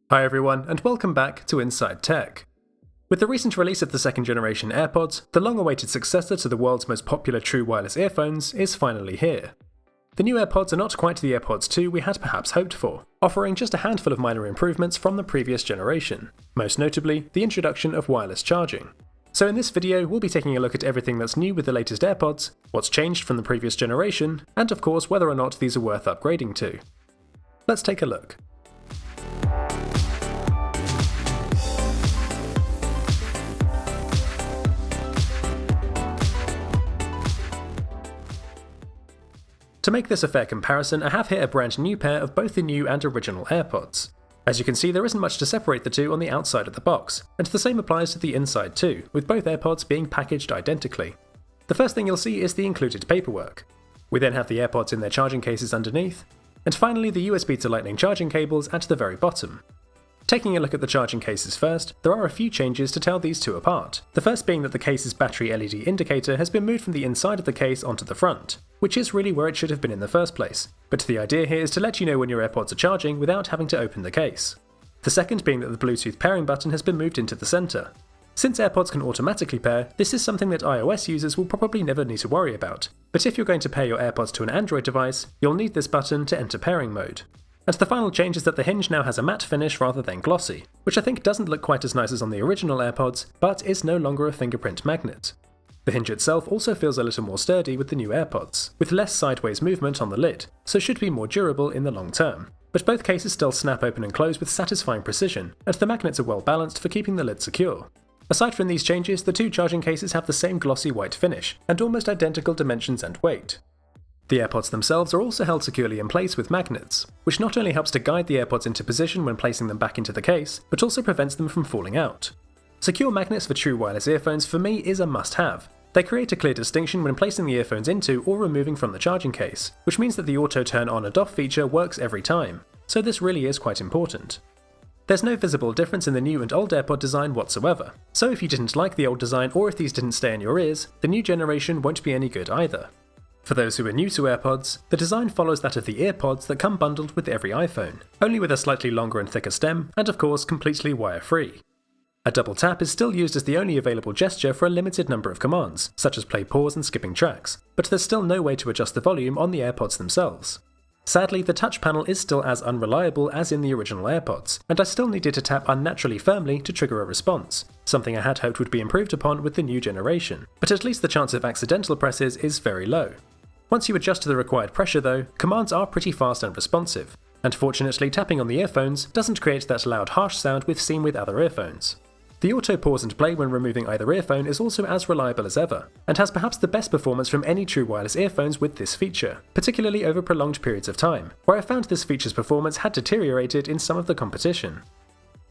Hi everyone, and welcome back to InsideTech. With the recent release of the second generation AirPods, the long-awaited successor to the world's most popular true wireless earphones is finally here. The new AirPods are not quite the AirPods 2 we had perhaps hoped for, offering just a handful of minor improvements from the previous generation, most notably the introduction of wireless charging. So in this video, we'll be taking a look at everything that's new with the latest AirPods, what's changed from the previous generation, and of course whether or not these are worth upgrading to. Let's take a look. To make this a fair comparison, I have here a brand new pair of both the new and original AirPods. As you can see, there isn't much to separate the two on the outside of the box, and the same applies to the inside too, with both AirPods being packaged identically. The first thing you'll see is the included paperwork. We then have the AirPods in their charging cases underneath, and finally the USB to Lightning charging cables at the very bottom. Taking a look at the charging cases first, there are a few changes to tell these two apart. The first being that the case's battery LED indicator has been moved from the inside of the case onto the front, which is really where it should have been in the first place, but the idea here is to let you know when your AirPods are charging without having to open the case. The second being that the Bluetooth pairing button has been moved into the centre. Since AirPods can automatically pair, this is something that iOS users will probably never need to worry about, but if you're going to pair your AirPods to an Android device, you'll need this button to enter pairing mode. And the final change is that the hinge now has a matte finish rather than glossy, which I think doesn't look quite as nice as on the original AirPods, but is no longer a fingerprint magnet. The hinge itself also feels a little more sturdy with the new AirPods, with less sideways movement on the lid, so should be more durable in the long term. But both cases still snap open and close with satisfying precision, and the magnets are well balanced for keeping the lid secure. Aside from these changes, the two charging cases have the same glossy white finish, and almost identical dimensions and weight. The AirPods themselves are also held securely in place with magnets, which not only helps to guide the AirPods into position when placing them back into the case, but also prevents them from falling out. Secure magnets for true wireless earphones for me is a must-have. They create a clear distinction when placing the earphones into or removing from the charging case, which means that the auto turn on and off feature works every time, so this really is quite important. There's no visible difference in the new and old AirPod design whatsoever, so if you didn't like the old design or if these didn't stay in your ears, the new generation won't be any good either. For those who are new to AirPods, the design follows that of the AirPods that come bundled with every iPhone, only with a slightly longer and thicker stem, and of course completely wire-free. A double tap is still used as the only available gesture for a limited number of commands, such as play, pause and skipping tracks, but there's still no way to adjust the volume on the AirPods themselves. Sadly, the touch panel is still as unreliable as in the original AirPods, and I still needed to tap unnaturally firmly to trigger a response, something I had hoped would be improved upon with the new generation, but at least the chance of accidental presses is very low. Once you adjust to the required pressure though, commands are pretty fast and responsive, and fortunately tapping on the earphones doesn't create that loud harsh sound we've seen with other earphones. The auto pause and play when removing either earphone is also as reliable as ever, and has perhaps the best performance from any true wireless earphones with this feature, particularly over prolonged periods of time, where I found this feature's performance had deteriorated in some of the competition.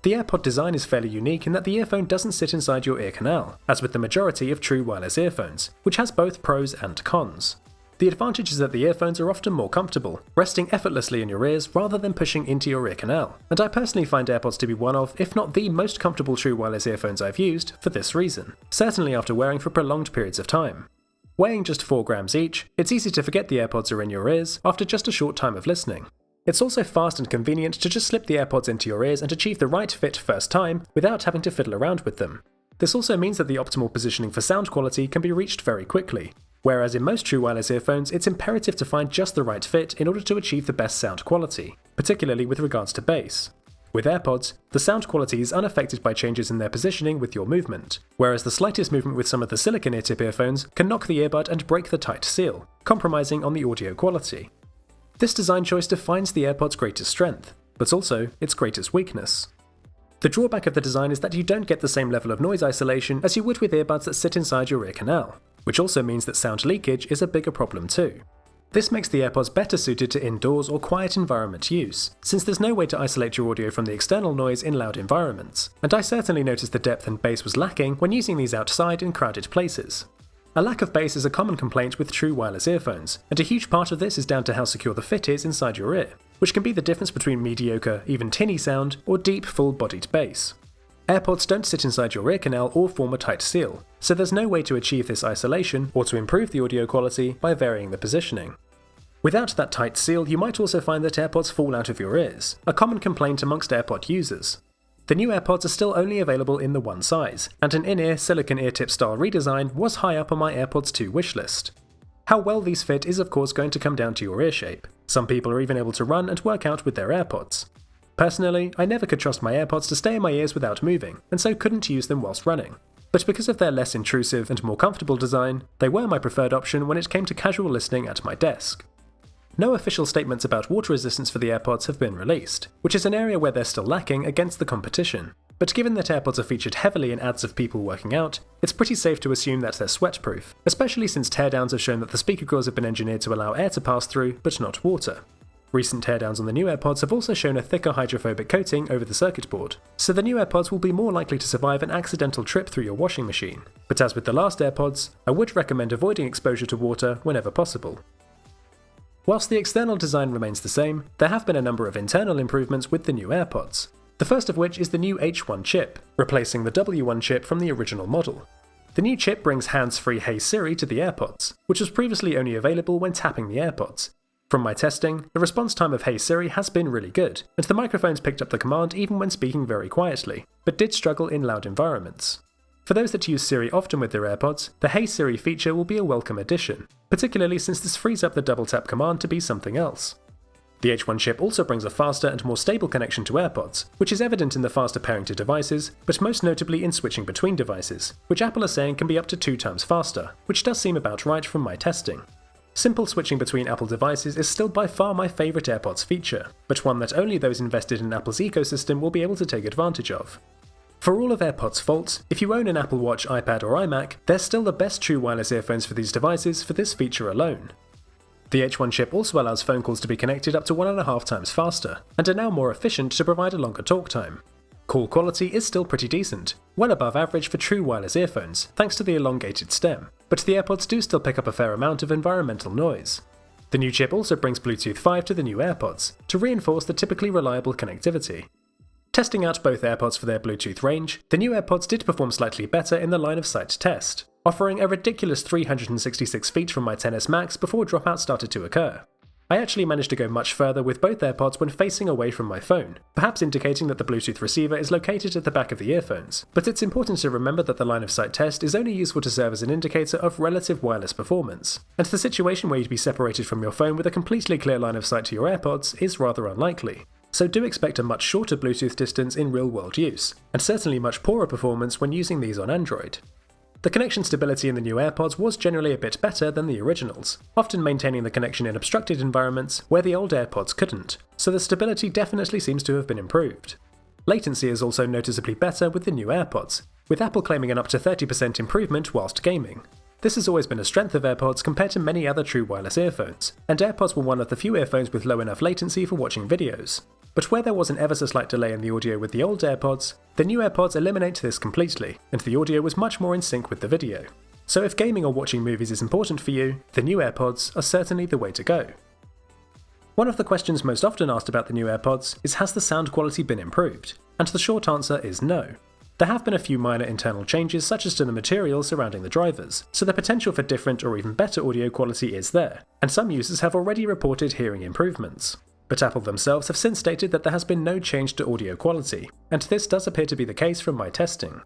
The AirPod design is fairly unique in that the earphone doesn't sit inside your ear canal, as with the majority of true wireless earphones, which has both pros and cons. The advantage is that the earphones are often more comfortable, resting effortlessly in your ears rather than pushing into your ear canal, and I personally find AirPods to be one of, if not the most comfortable true wireless earphones I've used for this reason, certainly after wearing for prolonged periods of time. Weighing just 4 grams each, it's easy to forget the AirPods are in your ears after just a short time of listening. It's also fast and convenient to just slip the AirPods into your ears and achieve the right fit first time without having to fiddle around with them. This also means that the optimal positioning for sound quality can be reached very quickly. Whereas in most true wireless earphones, it's imperative to find just the right fit in order to achieve the best sound quality, particularly with regards to bass. With AirPods, the sound quality is unaffected by changes in their positioning with your movement, whereas the slightest movement with some of the silicone ear-tip earphones can knock the earbud and break the tight seal, compromising on the audio quality. This design choice defines the AirPod's greatest strength, but also its greatest weakness. The drawback of the design is that you don't get the same level of noise isolation as you would with earbuds that sit inside your ear canal, which also means that sound leakage is a bigger problem too. This makes the AirPods better suited to indoors or quiet environment use, since there's no way to isolate your audio from the external noise in loud environments, and I certainly noticed the depth and bass was lacking when using these outside in crowded places. A lack of bass is a common complaint with true wireless earphones, and a huge part of this is down to how secure the fit is inside your ear, which can be the difference between mediocre, even tinny sound, or deep, full-bodied bass. AirPods don't sit inside your ear canal or form a tight seal, so there's no way to achieve this isolation or to improve the audio quality by varying the positioning. Without that tight seal, you might also find that AirPods fall out of your ears, a common complaint amongst AirPod users. The new AirPods are still only available in the one size, and an in-ear silicone ear tip style redesign was high up on my AirPods 2 wishlist. How well these fit is of course going to come down to your ear shape. Some people are even able to run and work out with their AirPods. Personally, I never could trust my AirPods to stay in my ears without moving, and so couldn't use them whilst running. But because of their less intrusive and more comfortable design, they were my preferred option when it came to casual listening at my desk. No official statements about water resistance for the AirPods have been released, which is an area where they're still lacking against the competition. But given that AirPods are featured heavily in ads of people working out, it's pretty safe to assume that they're sweat-proof, especially since teardowns have shown that the speaker grills have been engineered to allow air to pass through, but not water. Recent teardowns on the new AirPods have also shown a thicker hydrophobic coating over the circuit board, so the new AirPods will be more likely to survive an accidental trip through your washing machine. But as with the last AirPods, I would recommend avoiding exposure to water whenever possible. Whilst the external design remains the same, there have been a number of internal improvements with the new AirPods. The first of which is the new H1 chip, replacing the W1 chip from the original model. The new chip brings hands-free Hey Siri to the AirPods, which was previously only available when tapping the AirPods. From my testing, the response time of Hey Siri has been really good, and the microphones picked up the command even when speaking very quietly, but did struggle in loud environments. For those that use Siri often with their AirPods, the Hey Siri feature will be a welcome addition, particularly since this frees up the double tap command to be something else. The H1 chip also brings a faster and more stable connection to AirPods, which is evident in the faster pairing to devices, but most notably in switching between devices, which Apple are saying can be up to 2 times faster, which does seem about right from my testing. Simple switching between Apple devices is still by far my favourite AirPods feature, but one that only those invested in Apple's ecosystem will be able to take advantage of. For all of AirPods' faults, if you own an Apple Watch, iPad or iMac, they're still the best true wireless earphones for these devices for this feature alone. The H1 chip also allows phone calls to be connected up to 1.5 times faster, and are now more efficient to provide a longer talk time. Call quality is still pretty decent, well above average for true wireless earphones, thanks to the elongated stem, but the AirPods do still pick up a fair amount of environmental noise. The new chip also brings Bluetooth 5 to the new AirPods, to reinforce the typically reliable connectivity. Testing out both AirPods for their Bluetooth range, the new AirPods did perform slightly better in the line of sight test, offering a ridiculous 366 feet from my XS Max before dropout started to occur. I actually managed to go much further with both AirPods when facing away from my phone, perhaps indicating that the Bluetooth receiver is located at the back of the earphones, but it's important to remember that the line of sight test is only useful to serve as an indicator of relative wireless performance, and the situation where you'd be separated from your phone with a completely clear line of sight to your AirPods is rather unlikely. So do expect a much shorter Bluetooth distance in real-world use, and certainly much poorer performance when using these on Android. The connection stability in the new AirPods was generally a bit better than the originals, often maintaining the connection in obstructed environments where the old AirPods couldn't, so the stability definitely seems to have been improved. Latency is also noticeably better with the new AirPods, with Apple claiming an up to 30% improvement whilst gaming. This has always been a strength of AirPods compared to many other true wireless earphones, and AirPods were one of the few earphones with low enough latency for watching videos. But where there was an ever so slight delay in the audio with the old AirPods, the new AirPods eliminate this completely, and the audio was much more in sync with the video. So if gaming or watching movies is important for you, the new AirPods are certainly the way to go. One of the questions most often asked about the new AirPods is, has the sound quality been improved? And the short answer is no. There have been a few minor internal changes such as to the material surrounding the drivers, so the potential for different or even better audio quality is there, and some users have already reported hearing improvements. But Apple themselves have since stated that there has been no change to audio quality, and this does appear to be the case from my testing.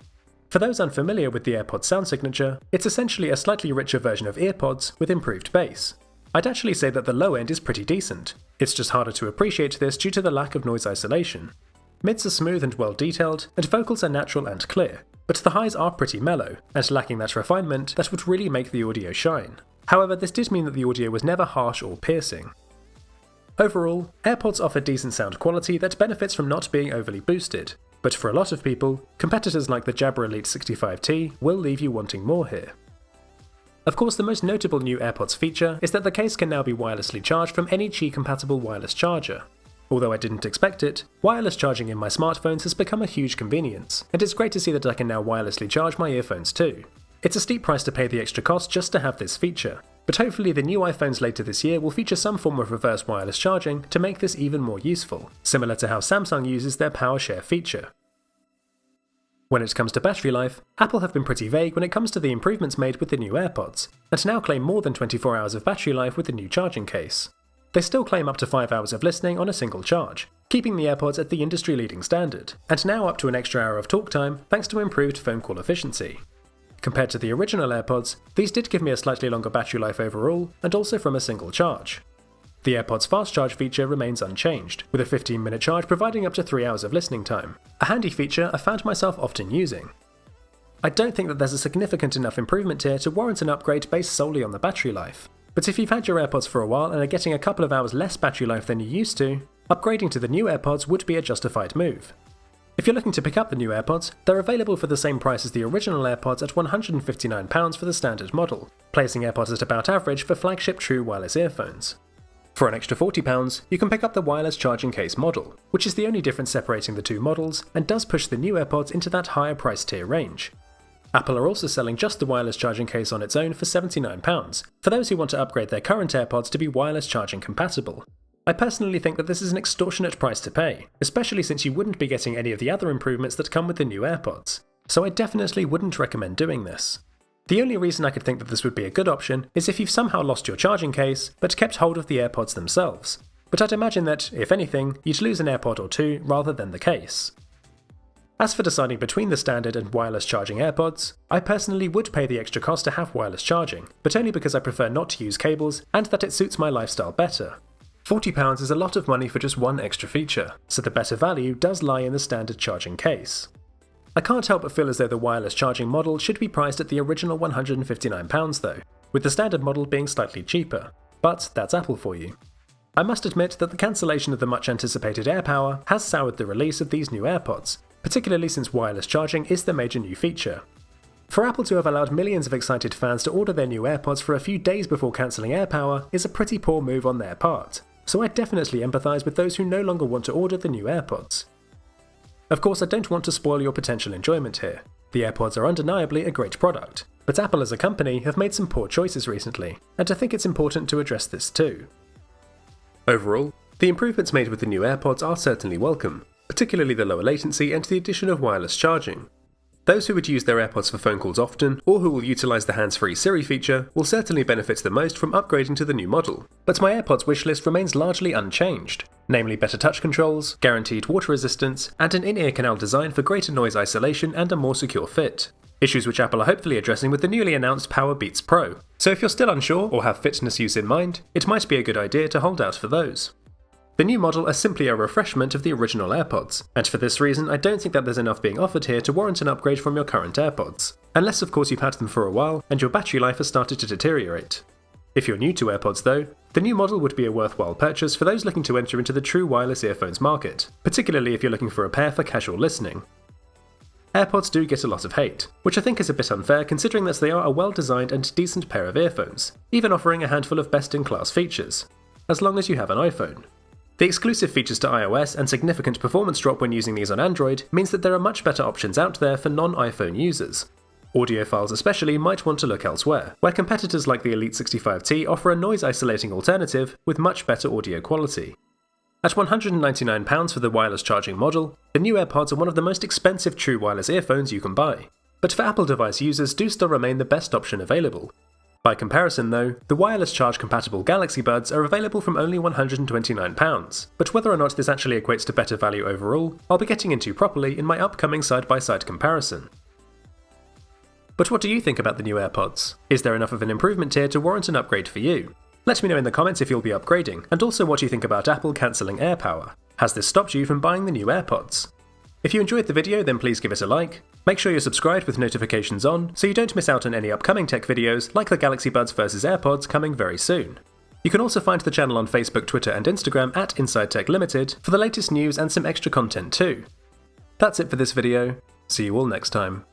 For those unfamiliar with the AirPods sound signature, it's essentially a slightly richer version of EarPods with improved bass. I'd actually say that the low end is pretty decent, it's just harder to appreciate this due to the lack of noise isolation. Mids are smooth and well detailed, and vocals are natural and clear, but the highs are pretty mellow, and lacking that refinement that would really make the audio shine. However, this did mean that the audio was never harsh or piercing. Overall, AirPods offer decent sound quality that benefits from not being overly boosted, but for a lot of people, competitors like the Jabra Elite 65T will leave you wanting more here. Of course, the most notable new AirPods feature is that the case can now be wirelessly charged from any Qi-compatible wireless charger. Although I didn't expect it, wireless charging in my smartphones has become a huge convenience, and it's great to see that I can now wirelessly charge my earphones too. It's a steep price to pay the extra cost just to have this feature, but hopefully the new iPhones later this year will feature some form of reverse wireless charging to make this even more useful, similar to how Samsung uses their PowerShare feature. When it comes to battery life, Apple have been pretty vague when it comes to the improvements made with the new AirPods, and now claim more than 24 hours of battery life with the new charging case. They still claim up to 5 hours of listening on a single charge, keeping the AirPods at the industry-leading standard, and now up to an extra hour of talk time thanks to improved phone call efficiency. Compared to the original AirPods, these did give me a slightly longer battery life overall, and also from a single charge. The AirPods fast charge feature remains unchanged, with a 15-minute charge providing up to 3 hours of listening time, a handy feature I found myself often using. I don't think that there's a significant enough improvement here to warrant an upgrade based solely on the battery life, but if you've had your AirPods for a while and are getting a couple of hours less battery life than you used to, upgrading to the new AirPods would be a justified move. If you're looking to pick up the new AirPods, they're available for the same price as the original AirPods at £159 for the standard model, placing AirPods at about average for flagship true wireless earphones. For an extra £40, you can pick up the wireless charging case model, which is the only difference separating the two models and does push the new AirPods into that higher price tier range. Apple are also selling just the wireless charging case on its own for £79, for those who want to upgrade their current AirPods to be wireless charging compatible. I personally think that this is an extortionate price to pay, especially since you wouldn't be getting any of the other improvements that come with the new AirPods, so I definitely wouldn't recommend doing this. The only reason I could think that this would be a good option is if you've somehow lost your charging case, but kept hold of the AirPods themselves, but I'd imagine that, if anything, you'd lose an AirPod or two rather than the case. As for deciding between the standard and wireless charging AirPods, I personally would pay the extra cost to have wireless charging, but only because I prefer not to use cables and that it suits my lifestyle better. £40 is a lot of money for just one extra feature, so the better value does lie in the standard charging case. I can't help but feel as though the wireless charging model should be priced at the original £159 though, with the standard model being slightly cheaper, but that's Apple for you. I must admit that the cancellation of the much anticipated AirPower has soured the release of these new AirPods, particularly since wireless charging is the major new feature. For Apple to have allowed millions of excited fans to order their new AirPods for a few days before cancelling AirPower is a pretty poor move on their part, so I definitely empathise with those who no longer want to order the new AirPods. Of course, I don't want to spoil your potential enjoyment here. The AirPods are undeniably a great product, but Apple as a company have made some poor choices recently, and I think it's important to address this too. Overall, the improvements made with the new AirPods are certainly welcome, particularly the lower latency and the addition of wireless charging. Those who would use their AirPods for phone calls often, or who will utilise the hands-free Siri feature, will certainly benefit the most from upgrading to the new model, but my AirPods wishlist remains largely unchanged, namely better touch controls, guaranteed water resistance, and an in-ear canal design for greater noise isolation and a more secure fit. Issues which Apple are hopefully addressing with the newly announced Power Beats Pro, so if you're still unsure or have fitness use in mind, it might be a good idea to hold out for those. The new model is simply a refreshment of the original AirPods, and for this reason I don't think that there's enough being offered here to warrant an upgrade from your current AirPods, unless of course you've had them for a while and your battery life has started to deteriorate. If you're new to AirPods though, the new model would be a worthwhile purchase for those looking to enter into the true wireless earphones market, particularly if you're looking for a pair for casual listening. AirPods do get a lot of hate, which I think is a bit unfair considering that they are a well-designed and decent pair of earphones, even offering a handful of best-in-class features, as long as you have an iPhone. The exclusive features to iOS and significant performance drop when using these on Android means that there are much better options out there for non-iPhone users. Audiophiles especially might want to look elsewhere, where competitors like the Elite 65T offer a noise-isolating alternative with much better audio quality. At £199 for the wireless charging model, the new AirPods are one of the most expensive true wireless earphones you can buy, but for Apple device users do still remain the best option available. By comparison though, the wireless charge-compatible Galaxy Buds are available from only £129, but whether or not this actually equates to better value overall, I'll be getting into properly in my upcoming side-by-side comparison. But what do you think about the new AirPods? Is there enough of an improvement here to warrant an upgrade for you? Let me know in the comments if you'll be upgrading, and also what you think about Apple cancelling AirPower. Has this stopped you from buying the new AirPods? If you enjoyed the video then please give it a like, make sure you're subscribed with notifications on so you don't miss out on any upcoming tech videos like the Galaxy Buds vs AirPods coming very soon. You can also find the channel on Facebook, Twitter and Instagram at InsideTech Limited for the latest news and some extra content too. That's it for this video, see you all next time.